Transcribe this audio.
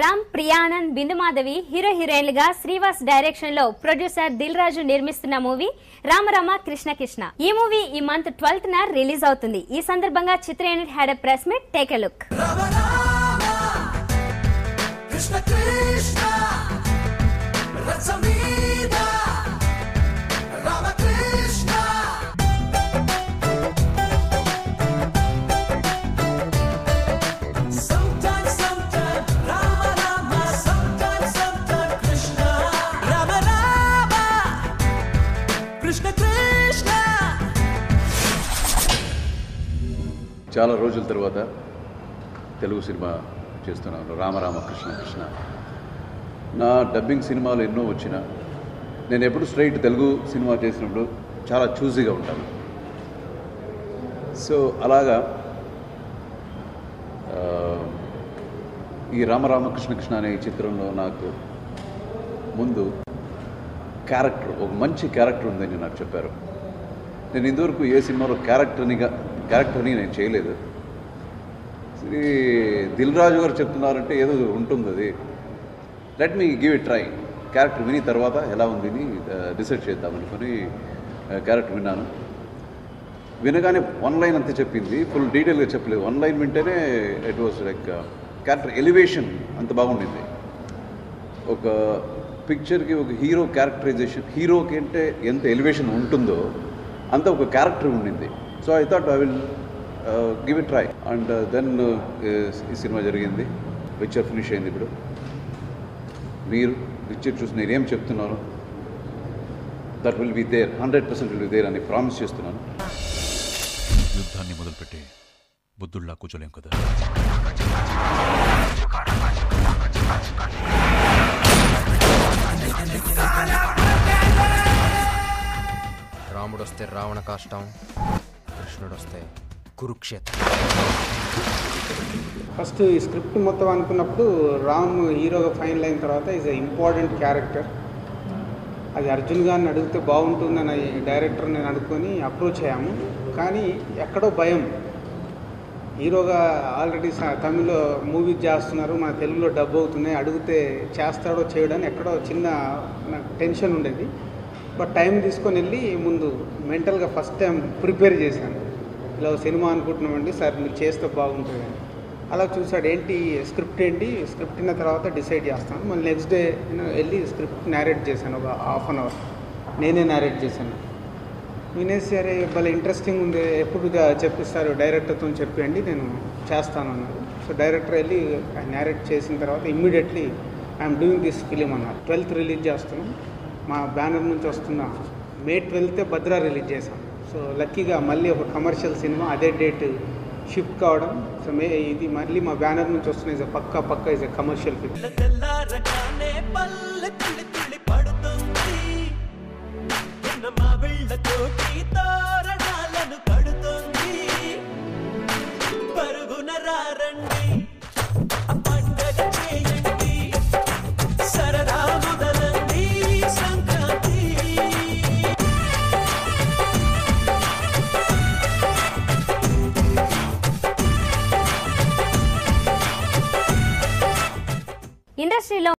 రామ్, ప్రియానంద్, బిందు Madhavi hero హీరోయిన్లుగా Srivas direction లో producer Dil Raju నిర్మిస్తున్న మూవీ రామరామ కృష్ణ కృష్ణ. ఈ మూవీ ఈ మంత్ 12th రిలీజ్ అవుతుంది. ఈ సందర్భంగా చిత్ర unit had a press meet. Take a look. చాలా రోజుల తర్వాత తెలుగు సినిమా చేస్తున్నాను. రామరామ కృష్ణ కృష్ణ. నా డబ్బింగ్ సినిమాలు ఎన్నో వచ్చినా నేను ఎప్పుడు స్ట్రైట్ తెలుగు సినిమా చేసినప్పుడు చాలా చూజీగా ఉంటాను. సో అలాగా ఈ రామరామ కృష్ణ కృష్ణ అనే చిత్రంలో నాకు ముందు క్యారెక్టర్, ఒక మంచి క్యారెక్టర్ ఉందని నాకు చెప్పారు. నేను ఇంతవరకు ఏ సినిమాలో క్యారెక్టర్ని నేను చేయలేదు. దిల్ రాజు గారు చెప్తున్నారంటే ఏదో ఉంటుంది, అది let me give it try. Character విని తర్వాత ఎలా ఉంది అని డిసైడ్ చేద్దామనుకొని క్యారెక్టర్ విన్నాను. వినగానే వన్ లైన్ అంతే చెప్పింది, ఫుల్ డీటెయిల్గా చెప్పలేదు. వన్ లైన్ వింటేనే it was like character elevation అంత బాగుండింది. ఒక పిక్చర్కి ఒక హీరో క్యారెక్టరైజేషన్, హీరోకి అంటే ఎంత ఎలివేషన్ ఉంటుందో అంత ఒక క్యారెక్టర్ ఉండింది. So I thought I will give it try. And then ఈ సినిమా జరిగింది. పిక్చర్ ఫినిష్ అయింది. ఇప్పుడు మీరు పిక్చర్ చూసి నేనేం చెప్తున్నాను that will be there, 100% will be there అని ప్రామిస్ చేస్తున్నాను. యుద్ధాన్ని మొదలుపెట్టి బుద్ధుల్లా కూర్చోలేం కదా. రాముడు వస్తే రావణ కాష్టం, కృష్ణుడు వస్తే కురుక్షేత్రం. ఫస్ట్ ఈ స్క్రిప్ట్ మొత్తం అనుకున్నప్పుడు రామ్ హీరోగా ఫైనల్ అయిన తర్వాత ఈజ్ ఎ ఇంపార్టెంట్ క్యారెక్టర్, అది అర్జున్ గారిని అడిగితే బాగుంటుందని డైరెక్టర్ నేను అనుకొని అప్రోచ్ అయ్యాము. కానీ ఎక్కడో భయం, హీరోగా ఆల్రెడీ తమిళ్లో మూవీ చేస్తున్నారు, మన తెలుగులో డబ్ అవుతున్నాయి, అడిగితే చేస్తాడో చేయడని ఎక్కడో చిన్న నాకు టెన్షన్ ఉండేది. బట్ టైం తీసుకొని వెళ్ళి ముందు మెంటల్గా ఫస్ట్ టైం ప్రిపేర్ చేశాను. ఇలా సినిమా అనుకుంటున్నామండి సార్, మీరు చేస్తే బాగుంటుంది అని. అలా చూసాడు, ఏంటి స్క్రిప్ట్ ఏంటి, స్క్రిప్ట్ విన్న తర్వాత డిసైడ్ చేస్తాను. మళ్ళీ నెక్స్ట్ డే నేను వెళ్ళి స్క్రిప్ట్ నేరేట్ చేశాను, ఒక హాఫ్ అన్ అవర్ నేనే నేరేట్ చేశాను. వినేసి అరే భలే ఇంట్రెస్టింగ్ ఉంది, ఎప్పుడు చెప్పిస్తారు డైరెక్టర్తో చెప్పండి నేను చేస్తాను అన్నారు. సో డైరెక్టర్ వెళ్ళి నేరేట్ చేసిన తర్వాత immediately I'm doing this film అన్నారు. 12th రిలీజ్ చేస్తున్నాం. మా బ్యానర్ నుంచి వస్తున్న May 12th భద్రా రిలీజ్ చేశాం. సో లక్కీగా మళ్ళీ ఒక కమర్షియల్ సినిమా అదే డేట్ షిఫ్ట్ కావడం. సో ఇది మళ్ళీ మా బ్యానర్ నుంచి వస్తున్న ఇస్ పక్కా ఇస్ ఎ కమర్షియల్ ఫిల్మ్. పడుతుంది